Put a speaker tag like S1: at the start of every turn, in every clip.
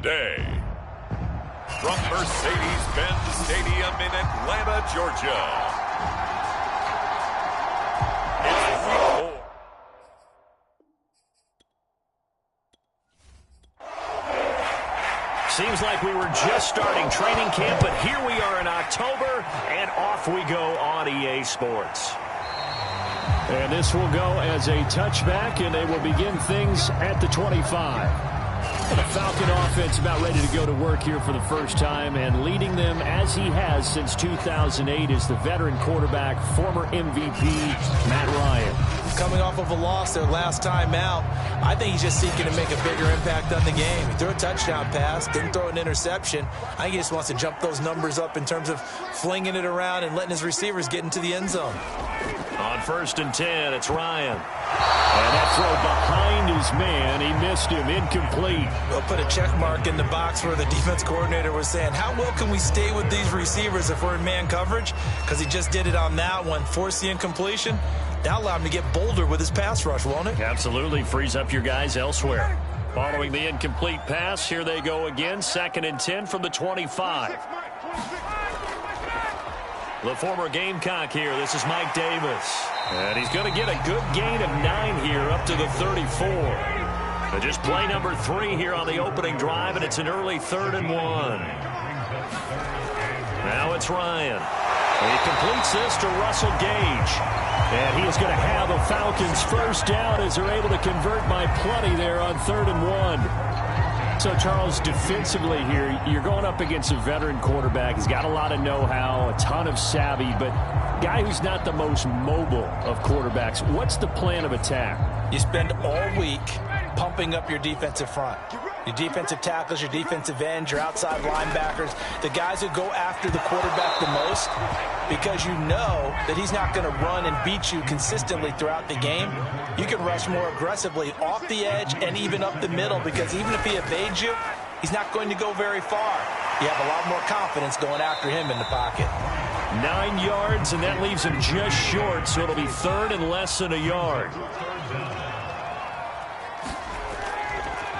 S1: day. From Mercedes-Benz Stadium in Atlanta, Georgia. It's week 4.
S2: Seems like we were just starting training camp, but here we are in October, and off we go on EA Sports.
S3: And this will go as a touchback, and they will begin things at the 25. And the Falcon offense about ready to go to work here for the first time, and leading them as he has since 2008 is the veteran quarterback, former MVP, Matt Ryan.
S4: Coming off of a loss their last time out, I think he's just seeking to make a bigger impact on the game. He threw a touchdown pass, didn't throw an interception. I think he just wants to jump those numbers up in terms of flinging it around and letting his receivers get into the end zone.
S2: On 1st and 10, it's Ryan. And that throw behind his man, he missed him, incomplete.
S4: We'll put a check mark in the box where the defense coordinator was saying, how well can we stay with these receivers if we're in man coverage? Because he just did it on that one, forced the incompletion. That'll allow him to get bolder with his pass rush, won't it?
S2: Absolutely, frees up your guys elsewhere. Following the incomplete pass, here they go again, 2nd and 10 from the 25. The former Gamecock here. This is Mike Davis. And he's going to get a good gain of 9 here up to the 34. So just play number 3 here on the opening drive, and it's an early 3rd and 1. Now it's Ryan. He completes this to Russell Gage. And he is going to have a Falcons first down as they're able to convert by plenty there on 3rd and 1. So, Charles, defensively here, you're going up against a veteran quarterback. He's got a lot of know-how, a ton of savvy, but guy who's not the most mobile of quarterbacks. What's the plan of attack?
S4: You spend all week pumping up your defensive front. Your defensive tackles, your defensive ends, your outside linebackers, the guys who go after the quarterback the most, because you know that he's not going to run and beat you consistently throughout the game. You can rush more aggressively off the edge and even up the middle, because even if he evades you, he's not going to go very far. You have a lot more confidence going after him in the pocket.
S2: 9 yards, and that leaves him just short, so it'll be 3rd and less than a yard.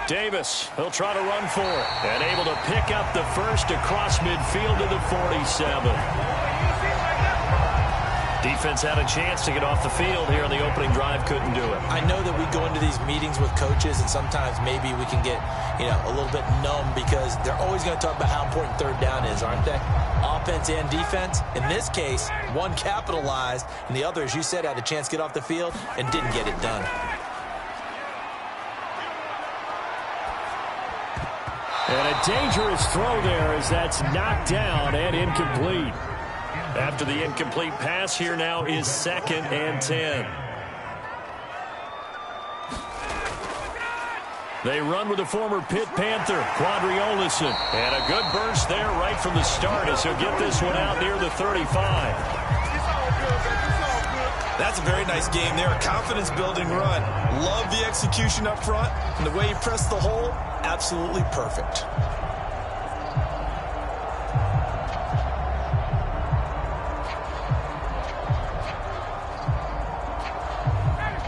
S2: Davis, he'll try to run for it. And able to pick up the first across midfield to the 47. Defense had a chance to get off the field here on the opening drive, couldn't do it.
S4: I know that we go into these meetings with coaches, and sometimes maybe we can get, a little bit numb, because they're always going to talk about how important 3rd down is, aren't they? Offense and defense. In this case, one capitalized, and the other, as you said, had a chance to get off the field and didn't get it done.
S3: And a dangerous throw there as that's knocked down and incomplete.
S2: After the incomplete pass, here now is 2nd and 10. They run with the former Pitt Panther, Quadri Olison. And a good burst there right from the start as he'll get this one out near the 35.
S4: That's a very nice game there. A confidence-building run. Love the execution up front. And the way he pressed the hole, absolutely perfect.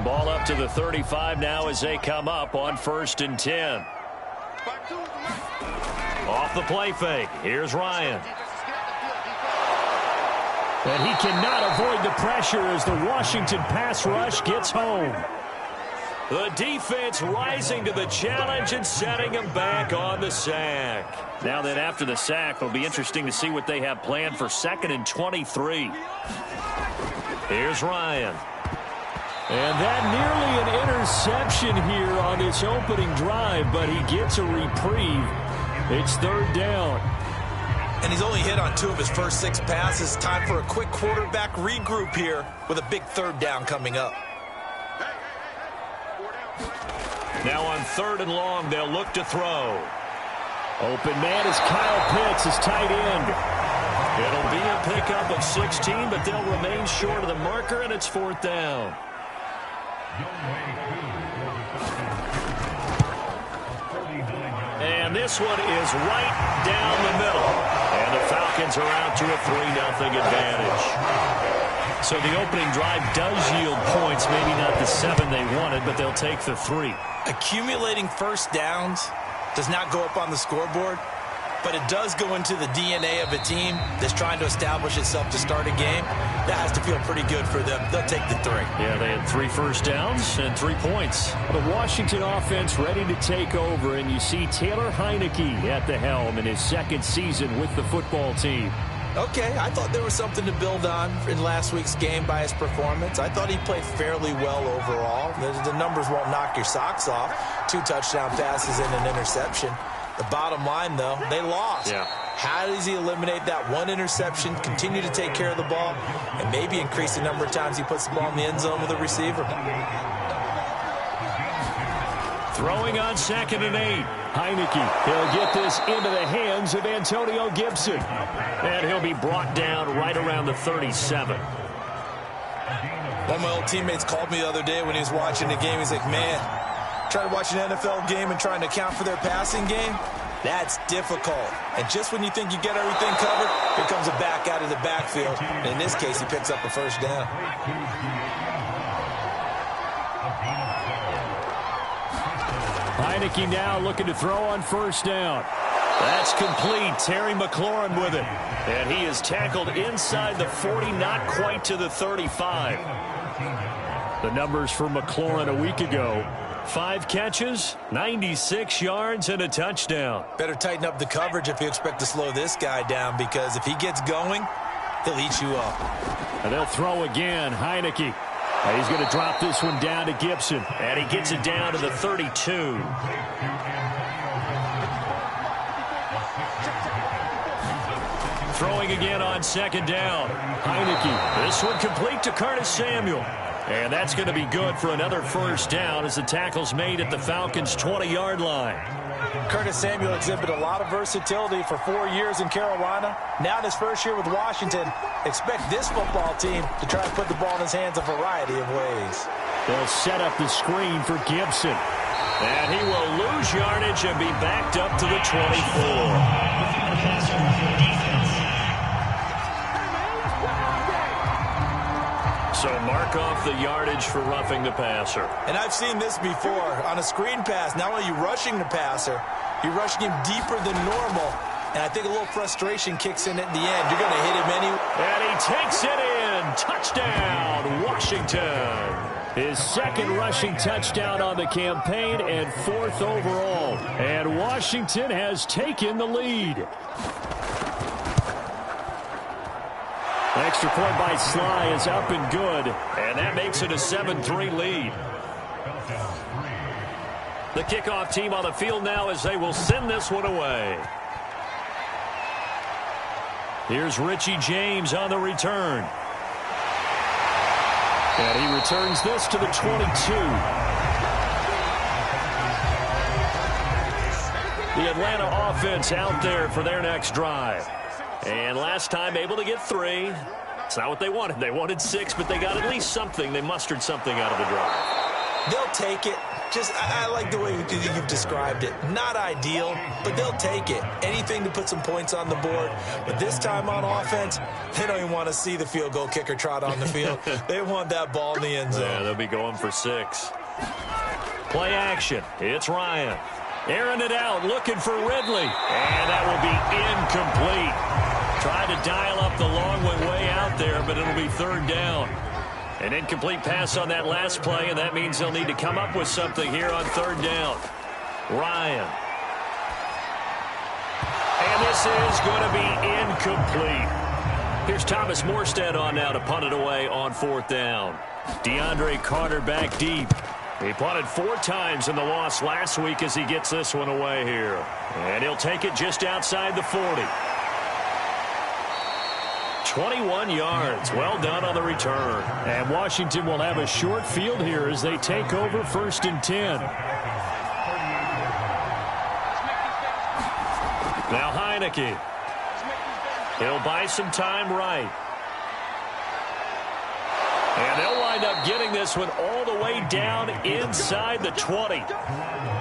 S2: Ball up to the 35 now as they come up on 1st and 10. Off the play fake. Here's Ryan.
S3: And he cannot avoid the pressure as the Washington pass rush gets home.
S2: The defense rising to the challenge and setting him back on the sack. Now then, after the sack, it'll be interesting to see what they have planned for 2nd and 23. Here's Ryan.
S3: And that nearly an interception here on this opening drive, but he gets a reprieve. It's 3rd down.
S4: And he's only hit on 2 of his first 6 passes. Time for a quick quarterback regroup here with a big 3rd down coming up.
S2: Now on 3rd and long, they'll look to throw.
S3: Open man is Kyle Pitts, his tight end.
S2: It'll be a pickup of 16, but they'll remain short of the marker, and it's 4th down. And this one is right down the middle. And the Falcons are out to a 3-0 advantage. So the opening drive does yield points, maybe not the 7 they wanted, but they'll take the 3.
S4: Accumulating first downs does not go up on the scoreboard, but it does go into the DNA of a team that's trying to establish itself to start a game. That has to feel pretty good for them. They'll take the 3.
S2: Yeah, they had 3 first downs and 3 points. The Washington offense ready to take over, and you see Taylor Heineke at the helm in his 2nd season with the football team.
S4: Okay, I thought there was something to build on in last week's game by his performance. I thought he played fairly well overall. The numbers won't knock your socks off. 2 touchdown passes and an interception. The bottom line, though, they lost.
S2: Yeah.
S4: How does he eliminate that 1 interception, continue to take care of the ball, and maybe increase the number of times he puts the ball in the end zone with a receiver?
S2: Throwing on 2nd and 8. Heineke, he'll get this into the hands of Antonio Gibson. And he'll be brought down right around the 37.
S4: One of my old teammates called me the other day when he was watching the game. He's like, man, trying to watch an NFL game and trying to account for their passing game, that's difficult. And just when you think you get everything covered, here comes a back out of the backfield. And in this case, he picks up a first down.
S2: Heineke now looking to throw on 1st down. That's complete. Terry McLaurin with it. And he is tackled inside the 40, not quite to the 35. The numbers for McLaurin a week ago. 5 catches, 96 yards, and a touchdown.
S4: Better tighten up the coverage if you expect to slow this guy down, because if he gets going, he'll eat you up.
S2: And they'll throw again. Heineke. And he's going to drop this one down to Gibson. And he gets it down to the 32. Throwing again on 2nd down. Heineke. This one complete to Curtis Samuel. And that's going to be good for another first down as the tackle's made at the Falcons' 20-yard line.
S4: Curtis Samuel exhibited a lot of versatility for 4 years in Carolina. Now in his first year with Washington, expect this football team to try and put the ball in his hands a variety of ways.
S2: They'll set up the screen for Gibson. And he will lose yardage and be backed up to the 24. So mark off the yardage for roughing the passer.
S4: And I've seen this before. On a screen pass, not only are you rushing the passer, you're rushing him deeper than normal. And I think a little frustration kicks in at the end. You're going to hit him anyway.
S2: And he takes it in. Touchdown, Washington. His 2nd rushing touchdown on the campaign and 4th overall. And Washington has taken the lead. Extra point by Sly is up and good, and that makes it a 7-3 lead. The kickoff team on the field now as they will send this one away. Here's Richie James on the return. And he returns this to the 22. The Atlanta offense out there for their next drive. And last time able to get 3. It's not what they wanted. They wanted 6, but they got at least something. They mustered something out of the drive.
S4: They'll take it. I like the way you've described it. Not ideal, but they'll take it. Anything to put some points on the board. But this time on offense, they don't even want to see the field goal kicker trot on the field. They want that ball in the end zone.
S2: Yeah, they'll be going for 6. Play action. It's Ryan. Airing it out, looking for Ridley. And that will be incomplete. Trying to dial up the long way out there, but it'll be 3rd down. An incomplete pass on that last play, and that means they'll need to come up with something here on 3rd down. Ryan. And this is going to be incomplete. Here's Thomas Morstead on now to punt it away on 4th down. DeAndre Carter back deep. He punted 4 times in the loss last week as he gets this one away here. And he'll take it just outside the 40. 21 yards. Well done on the return. And Washington will have a short field here as they take over 1st and 10. Now Heineke. He'll buy some time right. And they'll wind up getting this one all the way down inside the 20.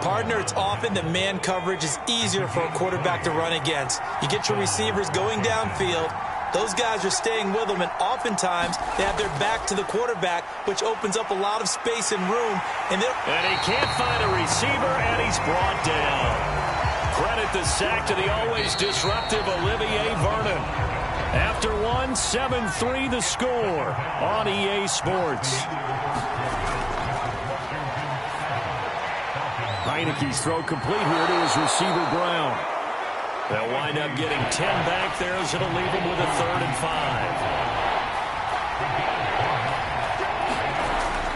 S4: Partner, it's often that man coverage is easier for a quarterback to run against. You get your receivers going downfield. Those guys are staying with them, and oftentimes they have their back to the quarterback, which opens up a lot of space and room. And he
S2: can't find a receiver, and he's brought down. Credit the sack to the always disruptive Olivier Vernon. After one, 7-3 the score on EA Sports. Heineke's throw complete here to his receiver Brown. They'll wind up getting 10 back there as it'll leave them with a 3rd and 5.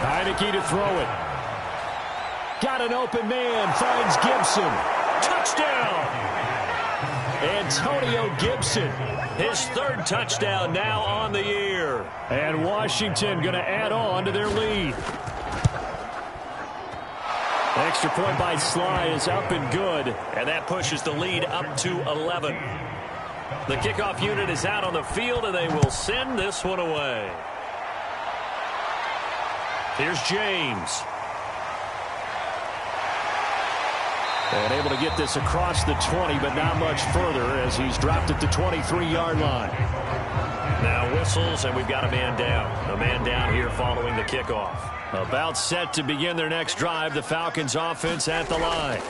S2: Heineke to throw it. Got an open man, finds Gibson. Touchdown! Antonio Gibson, his 3rd touchdown now on the year. And Washington going to add on to their lead. Extra point by Sly is up and good, and that pushes the lead up to 11. The kickoff unit is out on the field, and they will send this one away. Here's James. And able to get this across the 20, but not much further as he's dropped at the 23-yard line. Now whistles, and we've got a man down. A man down here following the kickoff. About set to begin their next drive, the Falcons offense at the line.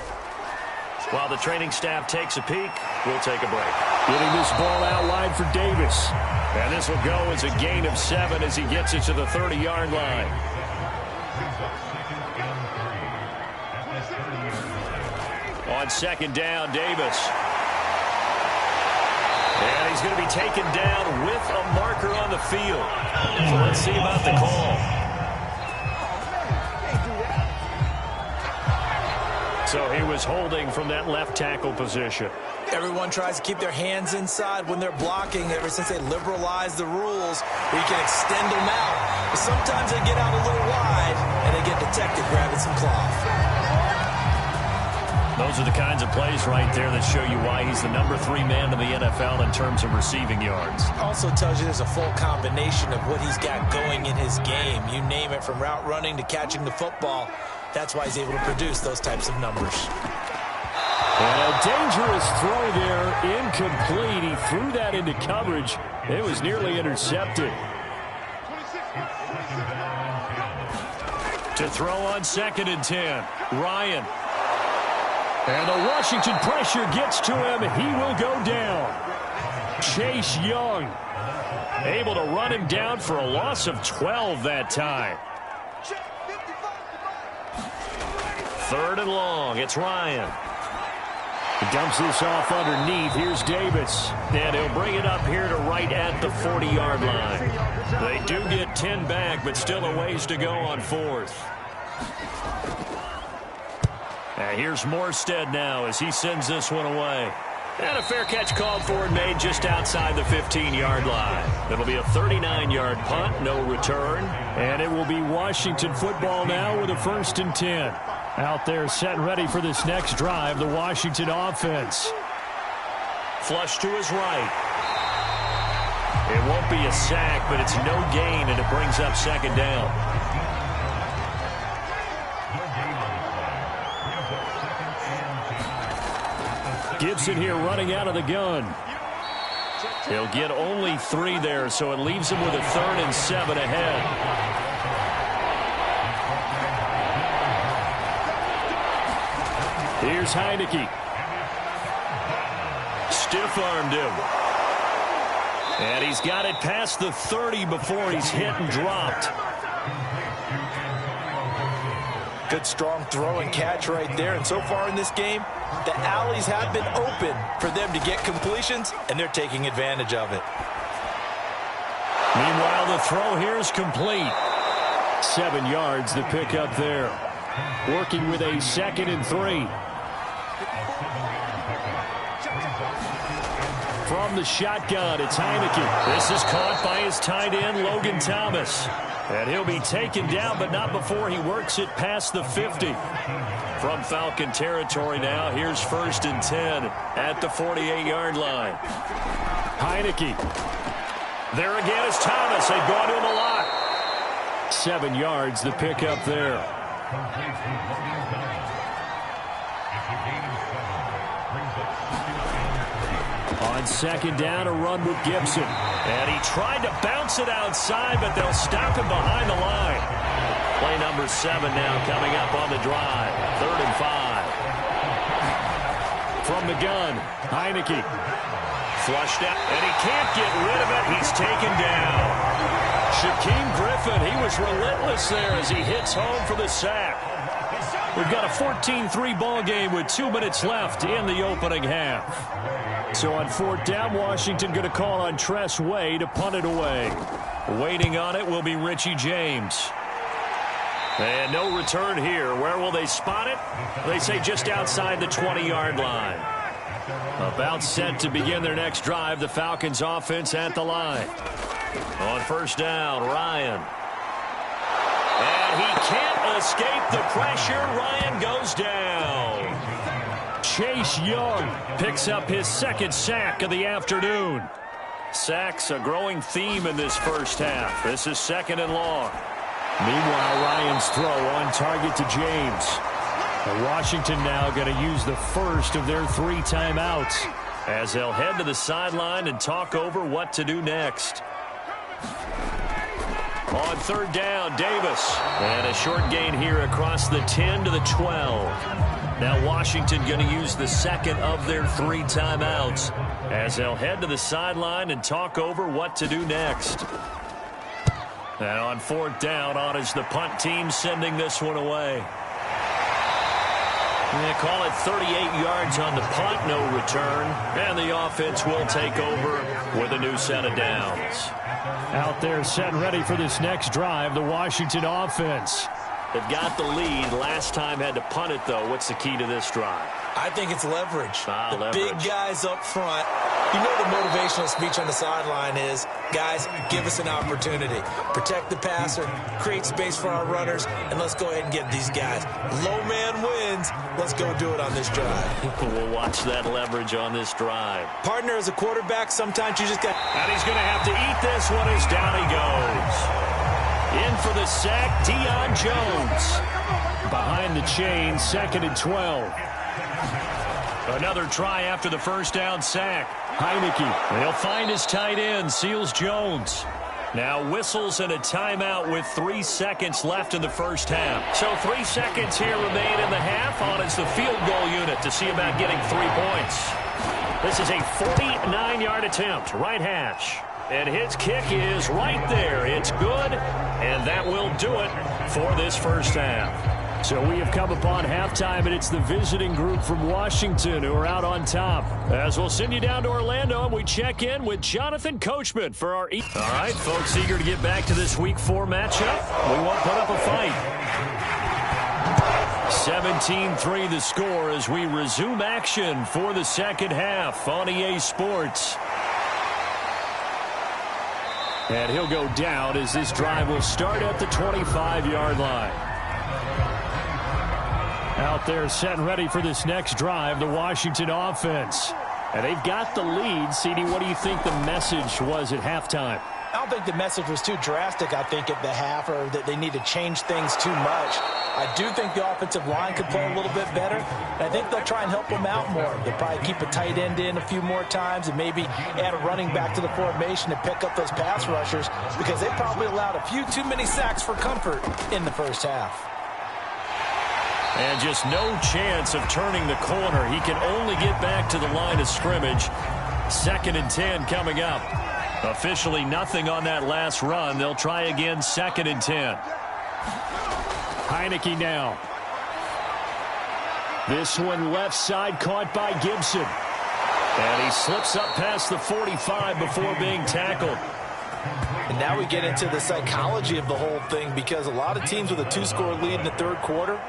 S2: While the training staff takes a peek, we'll take a break. Getting this ball out wide for Davis. And this will go as a gain of 7 as he gets it to the 30-yard line. On 2nd down, Davis. And he's going to be taken down with a marker on the field. So let's see about the call. So he was holding from that left tackle position.
S4: Everyone tries to keep their hands inside when they're blocking ever since they liberalized the rules where you can extend them out. But sometimes they get out a little wide and they get detected grabbing some cloth.
S2: Those are the kinds of plays right there that show you why he's the number 3 man in the NFL in terms of receiving yards.
S4: Also tells you there's a full combination of what he's got going in his game. You name it, from route running to catching the football. That's why he's able to produce those types of numbers.
S2: And a dangerous throw there, incomplete. He threw that into coverage. It was nearly intercepted. To throw on 2nd and 10, Ryan. And the Washington pressure gets to him. He will go down. Chase Young able to run him down for a loss of 12 that time. 3rd and long. It's Ryan. He dumps this off underneath. Here's Davis. And he'll bring it up here to right at the 40-yard line. They do get 10 back, but still a ways to go on 4th. Here's Morstead now as he sends this one away. And a fair catch called for and made just outside the 15-yard line. It'll be a 39-yard punt, no return. And it will be Washington football now with a 1st and 10. Out there set and ready for this next drive, the Washington offense. Flush to his right. It won't be a sack, but it's no gain, and it brings up 2nd down. Gibson here running out of the gun. He'll get only 3 there, so it leaves him with a 3rd and 7 ahead. Here's Heineke. Stiff-armed him. And he's got it past the 30 before he's hit and dropped.
S4: Good strong throw and catch right there. And so far in this game, the alleys have been open for them to get completions, and they're taking advantage of it.
S2: Meanwhile, the throw here is complete. 7 yards, the pickup there. Working with a 2nd and 3. From the shotgun, it's Heineke. This is caught by his tight end, Logan Thomas. And he'll be taken down, but not before he works it past the 50. From Falcon territory now, here's 1st and 10 at the 48-yard line. Heineke. There again is Thomas. They've gone to him a lot. 7 yards, the pickup there. On 2nd down, a run with Gibson. And he tried to bounce it outside, but they'll stop him behind the line. Play number 7 now coming up on the drive. 3rd and 5.
S3: From the gun, Heineke.
S2: Flushed out, and he can't get rid of it. He's taken down. Shaquem Griffin, he was relentless there as he hits home for the sack. We've got a 14-3 ball game with 2 minutes left in the opening half. So on 4th down, Washington going to call on Tress Way to punt it away. Waiting on it will be Richie James. And no return here. Where will they spot it? They say just outside the 20-yard line. About set to begin their next drive, the Falcons offense at the line. On 1st down, Ryan. And he can't escape the pressure. Ryan goes down.
S3: Chase Young picks up his 2nd sack of the afternoon.
S2: Sacks a growing theme in this first half. This is 2nd and long.
S3: Meanwhile, Ryan's throw on target to James. Washington now going to use the first of their 3 timeouts
S2: as they'll head to the sideline and talk over what to do next. On 3rd down, Davis. And a short gain here across the 10 to the 12. Now Washington going to use the 2nd of their 3 timeouts as they'll head to the sideline and talk over what to do next. And on 4th down, on is the punt team sending this one away. They call it 38 yards on the punt, no return. And the offense will take over with a new set of downs.
S3: Out there set and ready for this next drive, the Washington offense.
S2: They've got the lead. Last time had to punt it, though. What's the key to this drive?
S4: I think it's leverage.
S2: Leverage.
S4: Big guys up front. You know the motivational speech on the sideline is, guys, give us an opportunity. Protect the passer, create space for our runners, and let's go ahead and get these guys. Low man wins. Let's go do it on this drive.
S2: We'll watch that leverage on this drive.
S4: Partner, as a quarterback, sometimes you just got...
S2: And he's going to have to eat this one as down he goes. In for the sack, Deion Jones.
S3: Behind the chain, 2nd and 12.
S2: Another try after the 1st down sack.
S3: Heineke.
S2: They'll find his tight end, Seals Jones. Now whistles and a timeout with 3 seconds left in the first half. So 3 seconds here remain in the half. On is the field goal unit to see about getting 3 points. This is a 49-yard attempt, right hash. And his kick is right there. It's good, and that will do it for this first half.
S3: So we have come upon halftime, and it's the visiting group from Washington who are out on top.
S2: As we'll send you down to Orlando, and we check in with Jonathan Coachman for our... All right, folks, eager to get back to this Week 4 matchup. We won't put up a fight. 17-3 the score as we resume action for the second half on EA Sports.
S3: And he'll go down as this drive will start at the 25-yard line. Out there set and ready for this next drive, the Washington offense. And they've got the lead. CD, what do you think the message was at halftime?
S4: I don't think the message was too drastic, I think, at the half, or that they need to change things too much. I do think the offensive line could play a little bit better. And I think they'll try and help them out more. They'll probably keep a tight end in a few more times and maybe add a running back to the formation to pick up those pass rushers, because they probably allowed a few too many sacks for comfort in the first half.
S2: And just no chance of turning the corner. He can only get back to the line of scrimmage. 2nd and 10 coming up. Officially nothing on that last run. They'll try again 2nd and 10.
S3: Heineke now. This one left side caught by Gibson.
S2: And he slips up past the 45 before being tackled.
S4: And now we get into the psychology of the whole thing, because a lot of teams with a 2-score lead in the 3rd quarter,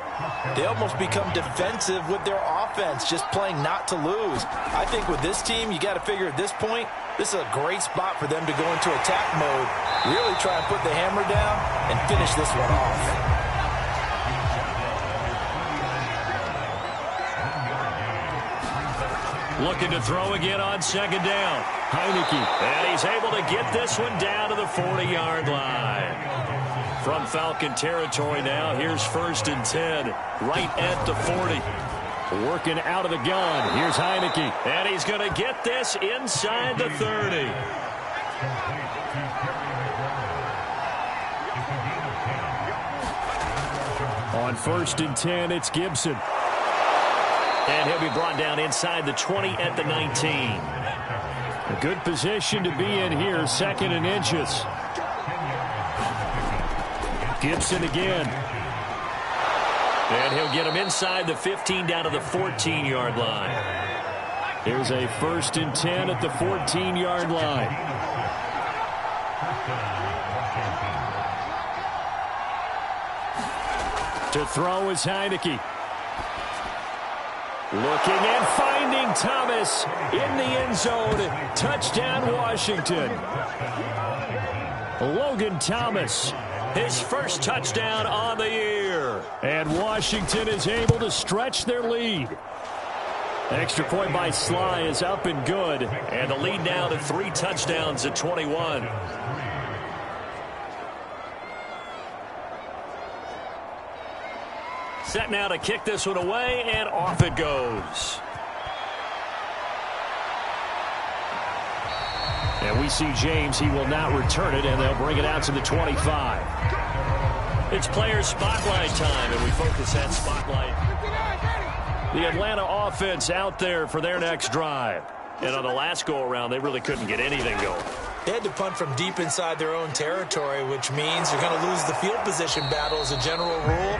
S4: they almost become defensive with their offense, just playing not to lose. I think with this team, you got to figure at this point, this is a great spot for them to go into attack mode, really try and put the hammer down and finish this one off.
S2: Looking to throw again on 2nd down.
S3: Heineke.
S2: And he's able to get this one down to the 40-yard line. From Falcon territory now, here's 1st and 10, right at the 40.
S3: Working out of the gun. Here's Heineke.
S2: And he's going to get this inside the 30.
S3: On 1st and 10, it's Gibson.
S2: And he'll be brought down inside the 20 at the 19.
S3: A good position to be in here, 2nd and inches. Gibson again.
S2: And he'll get him inside the 15 down to the 14-yard line.
S3: Here's a 1st and 10 at the 14-yard line. To throw is Heineke. Looking and finding Thomas in the end zone. Touchdown, Washington. Logan Thomas, his first touchdown on the year. And Washington is able to stretch their lead. Extra point by Sly is up and good.
S2: And the lead now to 3 touchdowns at 21. Set now to kick this one away, and off it goes.
S3: And we see James. He will not return it, and they'll bring it out to the 25.
S2: It's player spotlight time, and we focus that spotlight.
S3: The Atlanta offense out there for their next drive.
S2: And on the last go-around, they really couldn't get anything going.
S4: They had to punt from deep inside their own territory, which means you're going to lose the field position battle as a general rule.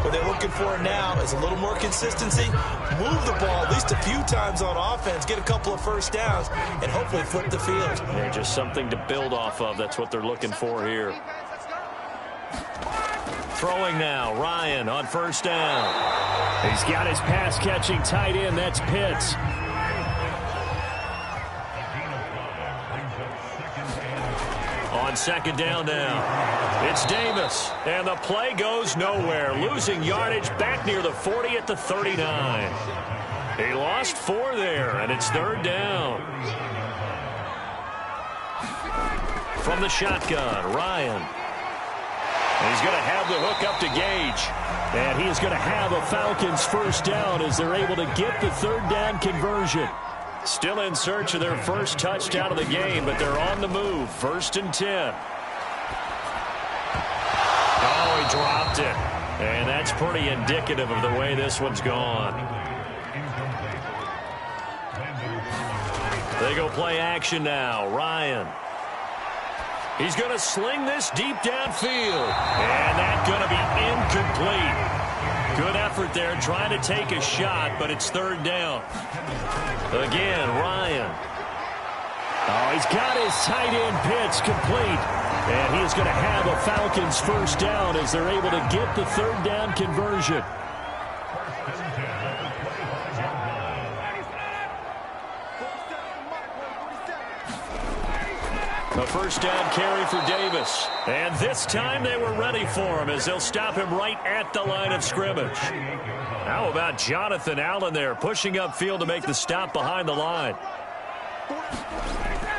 S4: What they're looking for now is a little more consistency, move the ball at least a few times on offense, get a couple of first downs, and hopefully flip the field.
S2: Yeah, just something to build off of. That's what they're looking for here. Throwing now, Ryan on 1st down.
S3: He's got his pass-catching tight end. That's Pitts.
S2: On 2nd down now, it's Davis, and the play goes nowhere. Losing yardage back near the 40 at the 39. He lost 4 there, and it's 3rd down. From the shotgun, Ryan. He's going to have the hook up to Gage.
S3: And he is going to have a Falcons 1st down as they're able to get the 3rd down conversion.
S2: Still in search of their first touchdown of the game, but they're on the move. 1st and 10. Oh, he dropped it. And that's pretty indicative of the way this one's gone. They go play action now. Ryan. He's going to sling this deep downfield. And that's going to be incomplete. Good effort there trying to take a shot, but it's 3rd down. Again, Ryan.
S3: Oh, he's got his tight end Pitts complete. And he is going to have a Falcons 1st down as they're able to get the 3rd down conversion.
S2: A 1st down carry for Davis. And this time they were ready for him as they'll stop him right at the line of scrimmage. How about Jonathan Allen there pushing upfield to make the stop behind the line.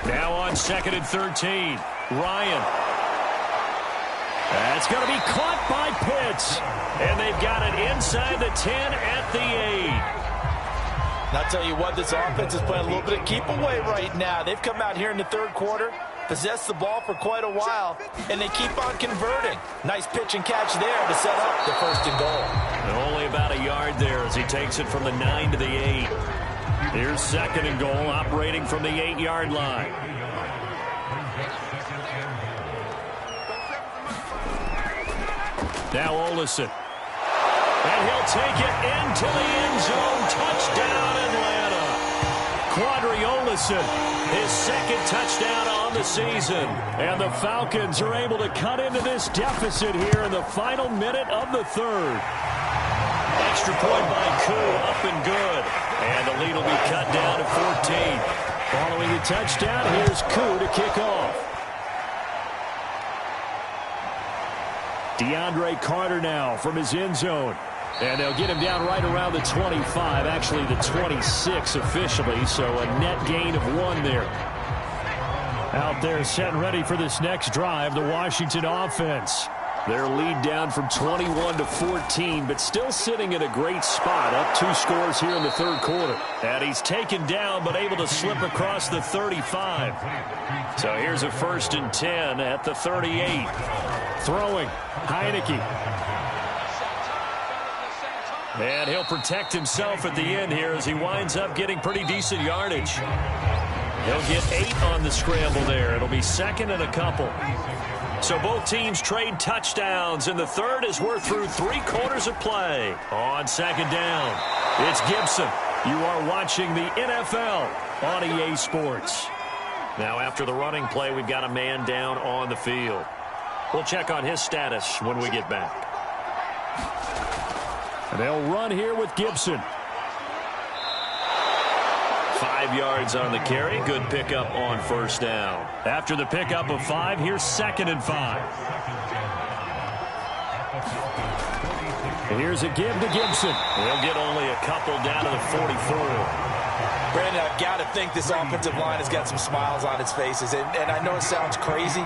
S2: Now on 2nd and 13. Ryan. That's going to be caught by Pitts. And they've got it inside the 10 at the 8.
S4: And I'll tell you what, this offense is playing a little bit of keep away right now. They've come out here in the 3rd quarter, possessed the ball for quite a while, and they keep on converting. Nice pitch and catch there to set up the 1st and goal.
S2: And only about a yard there as he takes it from the 9 to the 8. Here's 2nd and goal, operating from the 8-yard line. Now Olsen. And he'll take it into the end zone. Touchdown, Atlanta. Quadri Olsen, his 2nd touchdown on the season.
S3: And the Falcons are able to cut into this deficit here in the final minute of the 3rd.
S2: Extra point by Koo, up and good. And the lead will be cut down to 14.
S3: Following the touchdown, here's Koo to kick off. DeAndre Carter now from his end zone. And they'll get him down right around the 25, actually the 26 officially, so a net gain of 1 there. Out there set and ready for this next drive, the Washington offense. Their lead down from 21 to 14, but still sitting in a great spot, up 2 scores here in the 3rd quarter.
S2: And he's taken down, but able to slip across the 35. So here's a 1st and 10 at the 38.
S3: Throwing, Heineke.
S2: And he'll protect himself at the end here as he winds up getting pretty decent yardage. He'll get 8 on the scramble there. It'll be second and a couple. So both teams trade touchdowns, and the third as we're through 3/4 of play. On second down, it's Gibson. You are watching the NFL on EA Sports. Now after the running play, we've got a man down on the field. We'll check on his status when we get back.
S3: And they'll run here with Gibson.
S2: 5 yards on the carry. Good pickup on first down. After the pickup of 5, here's second and 5.
S3: Here's a give to Gibson.
S2: He'll get only a couple down to the 44.
S4: Brandon, I've got to think this offensive line has got some smiles on its faces. And I know it sounds crazy,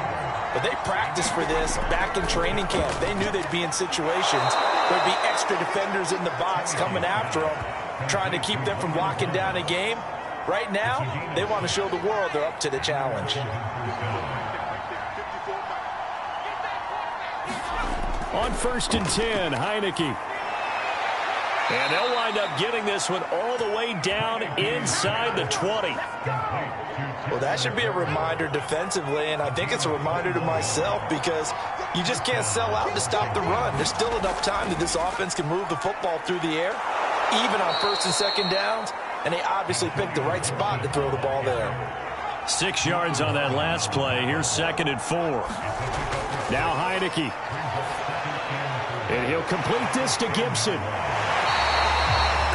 S4: but they practiced for this back in training camp. They knew they'd be in situations. There'd be extra defenders in the box coming after them, trying to keep them from locking down a game. Right now, they want to show the world they're up to the challenge.
S3: On first and 10, Heineke.
S2: And they'll wind up getting this one all the way down inside the 20.
S4: Well, that should be a reminder defensively, and I think it's a reminder to myself because you just can't sell out to stop the run. There's still enough time that this offense can move the football through the air, even on first and second downs, and they obviously picked the right spot to throw the ball there.
S2: 6 yards on that last play. Here's second and 4.
S3: Now Heineke. And he'll complete this to Gibson.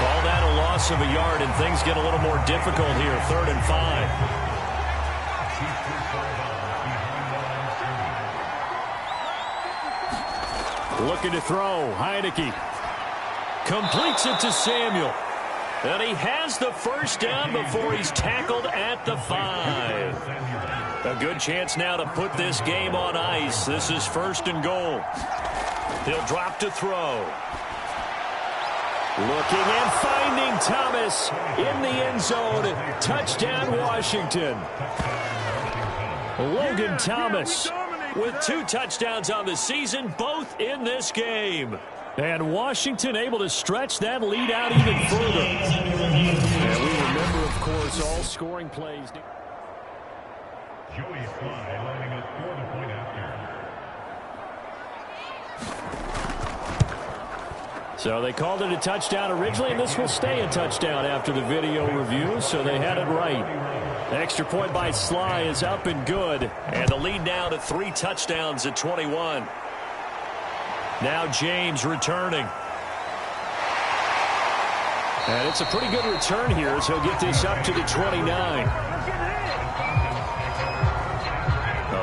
S2: Call that a loss of a yard, and things get a little more difficult here. 3rd and 5.
S3: Looking to throw. Heineke.
S2: Completes it to Samuel. And he has the first down before he's tackled at the 5. A good chance now to put this game on ice. This is 1st and goal. He'll drop to throw.
S3: Looking and finding Thomas in the end zone. Touchdown, Washington. Logan Thomas
S2: with 2 touchdowns on the season, both in this game.
S3: And Washington able to stretch that lead out even further. And we remember, of course, all scoring plays.
S5: Joey Fly lining up for the point after.
S3: So they called it a touchdown originally, and this will stay a touchdown after the video review, so they had it right. The extra point by Sly is up and good.
S2: And the lead now to 3 touchdowns at 21. Now James returning.
S3: And it's a pretty good return here as he'll get this up to the 29.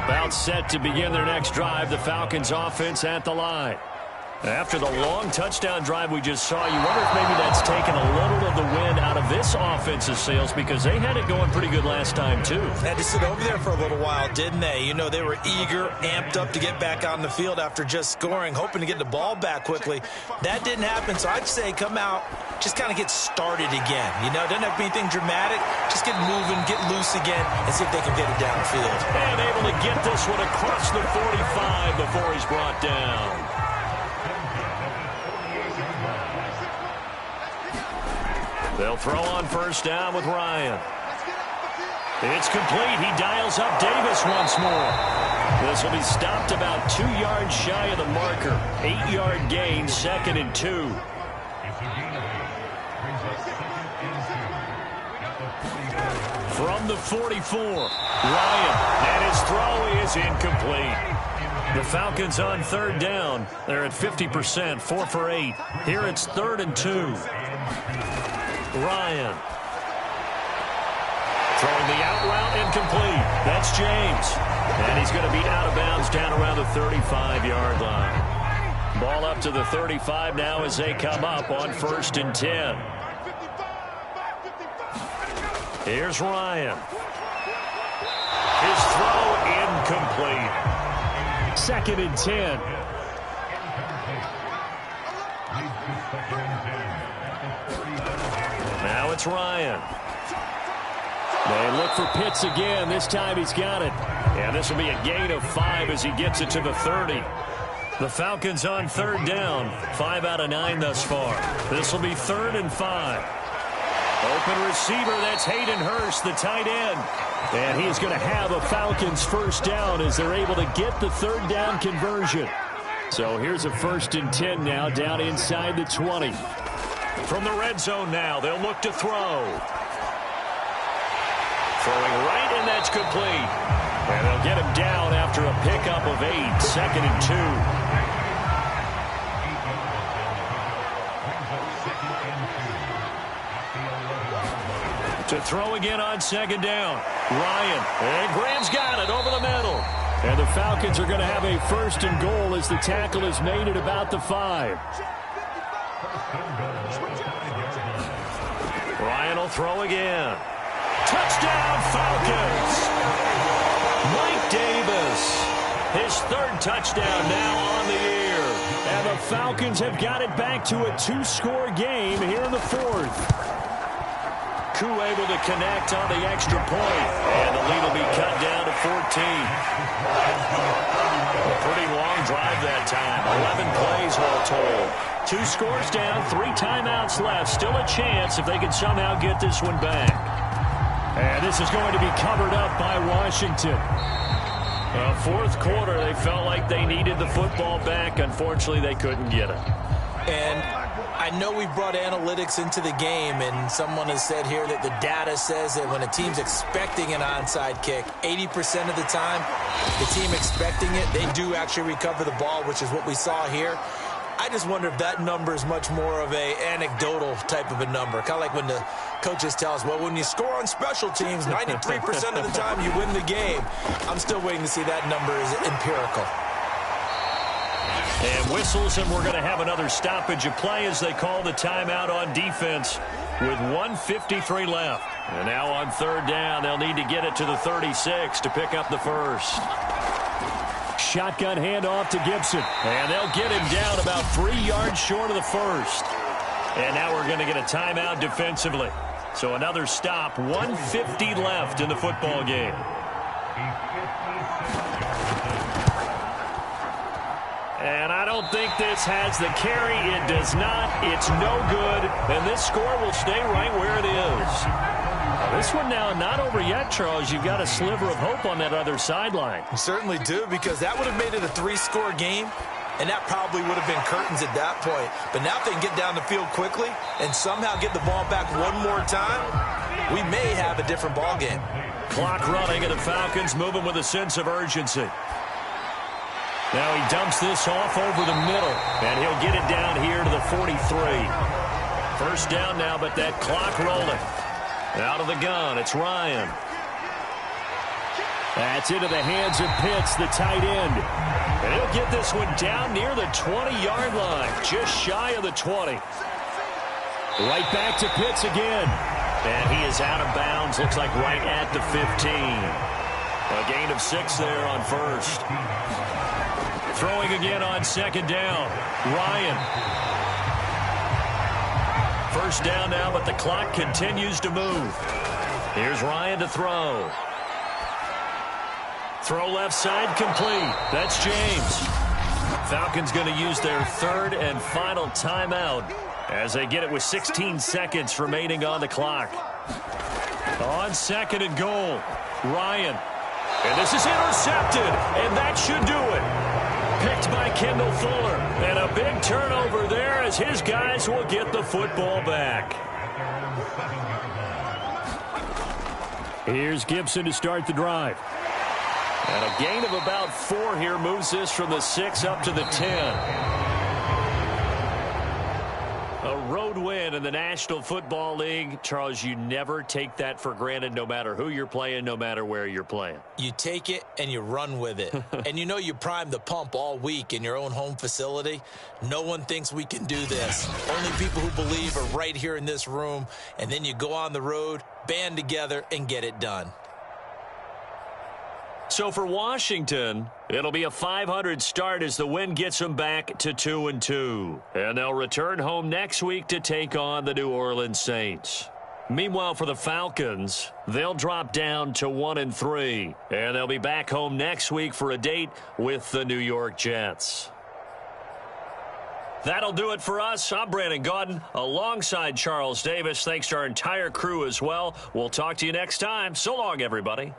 S2: About set to begin their next drive, the Falcons offense at the line. After the long touchdown drive we just saw, you wonder if maybe that's taken a little of the wind out of this offense's sails because they had it going pretty good last time too.
S4: Had to sit over there for a little while, didn't they? You know, they were eager, amped up to get back on the field after just scoring, hoping to get the ball back quickly. That didn't happen, so I'd say come out, just kind of get started again. You know, doesn't have to be anything dramatic. Just get moving, get loose again, and see if they can get it downfield.
S2: And able to get this one across the 45 before he's brought down. They'll throw on first down with Ryan. It's complete. He dials up Davis once more. This will be stopped about 2 yards shy of the marker. 8-yard gain, 2nd and 2. From the 44, Ryan, and his throw is incomplete. The Falcons on 3rd down. They're at 50%, 4 for 8. Here it's 3rd and 2. Ryan. Throwing the out route incomplete. That's James. And he's going to be out of bounds down around the 35-yard line. Ball up to the 35 now as they come up on 1st and 10. Here's Ryan. His throw incomplete.
S3: 2nd and 10.
S2: Now it's Ryan.
S3: They look for Pitts again. This time he's got it.
S2: And this will be a gain of 5 as he gets it to the 30. The Falcons on third down. 5 out of 9 thus far. This will be 3rd and 5. Open receiver, that's Hayden Hurst, the tight end. And he's going to have a Falcons first down as they're able to get the 3rd down conversion. So here's a 1st and 10 now down inside the 20. From the red zone now, they'll look to throw. Throwing right, and that's complete. And they'll get him down after a pickup of 8, 2nd and 2. To throw again on 2nd down. Ryan, and Graham's got it over the middle. And the Falcons are going to have a 1st and goal as the tackle is made at about the 5. Ryan will throw again. Touchdown, Falcons! Mike Davis, his 3rd touchdown now on the year. And the Falcons have got it back to a 2-score game here in the 4th. Koo able to connect on the extra point. And the lead will be cut down to 14. A pretty long drive that time. 11 plays all told. 2 scores down, 3 timeouts left. Still a chance if they can somehow get this one back. And this is going to be covered up by Washington. 4th quarter, they felt like they needed the football back. Unfortunately, they couldn't get it.
S4: And I know we brought analytics into the game, and someone has said here that the data says that when a team's expecting an onside kick, 80% of the time, the team expecting it, they do actually recover the ball, which is what we saw here. I just wonder if that number is much more of a anecdotal type of a number. Kind of like when the coaches tell us, well, when you score on special teams, 93% of the time you win the game. I'm still waiting to see that number is empirical.
S2: And whistles, and we're going to have another stoppage of play as they call the timeout on defense with 1:53 left. And now on 3rd down, they'll need to get it to the 36 to pick up the 1st.
S3: Shotgun handoff to Gibson.
S2: And they'll get him down about 3 yards short of the 1st. And now we're going to get a timeout defensively. So another stop, 1:50 left in the football game. And I don't think this has the carry. It does not. It's no good. And this score will stay right where it is. This one now not over yet, Charles. You've got a sliver of hope on that other sideline.
S4: You certainly do, because that would have made it a 3-score game, and that probably would have been curtains at that point. But now if they can get down the field quickly and somehow get the ball back one more time, we may have a different ball game.
S2: Clock running, and the Falcons moving with a sense of urgency. Now he dumps this off over the middle, and he'll get it down here to the 43. 1st down now, but that clock rolling. Out of the gun, it's Ryan.
S3: That's into the hands of Pitts, the tight end.
S2: And he'll get this one down near the 20-yard line, just shy of the 20.
S3: Right back to Pitts again.
S2: And he is out of bounds, looks like right at the 15. A gain of 6 there on 1st. Throwing again on 2nd down. Ryan. 1st down now, but the clock continues to move. Here's Ryan to throw. Throw left side complete. That's James. Falcons going to use their 3rd and final timeout as they get it with 16 seconds remaining on the clock. On 2nd and goal, Ryan. And this is intercepted, and that should do it. Picked by Kendall Fuller. And a big turnover there as his guys will get the football back.
S3: Here's Gibson to start the drive.
S2: And a gain of about 4 here moves this from the 6 up to the 10. A road win in the National Football League. Charles, you never take that for granted, no matter who you're playing, no matter where you're playing.
S4: You take it and you run with it. And you know you primed the pump all week in your own home facility. No one thinks we can do this. Only people who believe are right here in this room. And then you go on the road, band together, and get it done.
S2: So for Washington, it'll be a .500 start as the win gets them back to 2-2. And they'll return home next week to take on the New Orleans Saints. Meanwhile, for the Falcons, they'll drop down to 1-3. And they'll be back home next week for a date with the New York Jets. That'll do it for us. I'm Brandon Gaudin alongside Charles Davis. Thanks to our entire crew as well. We'll talk to you next time. So long, everybody.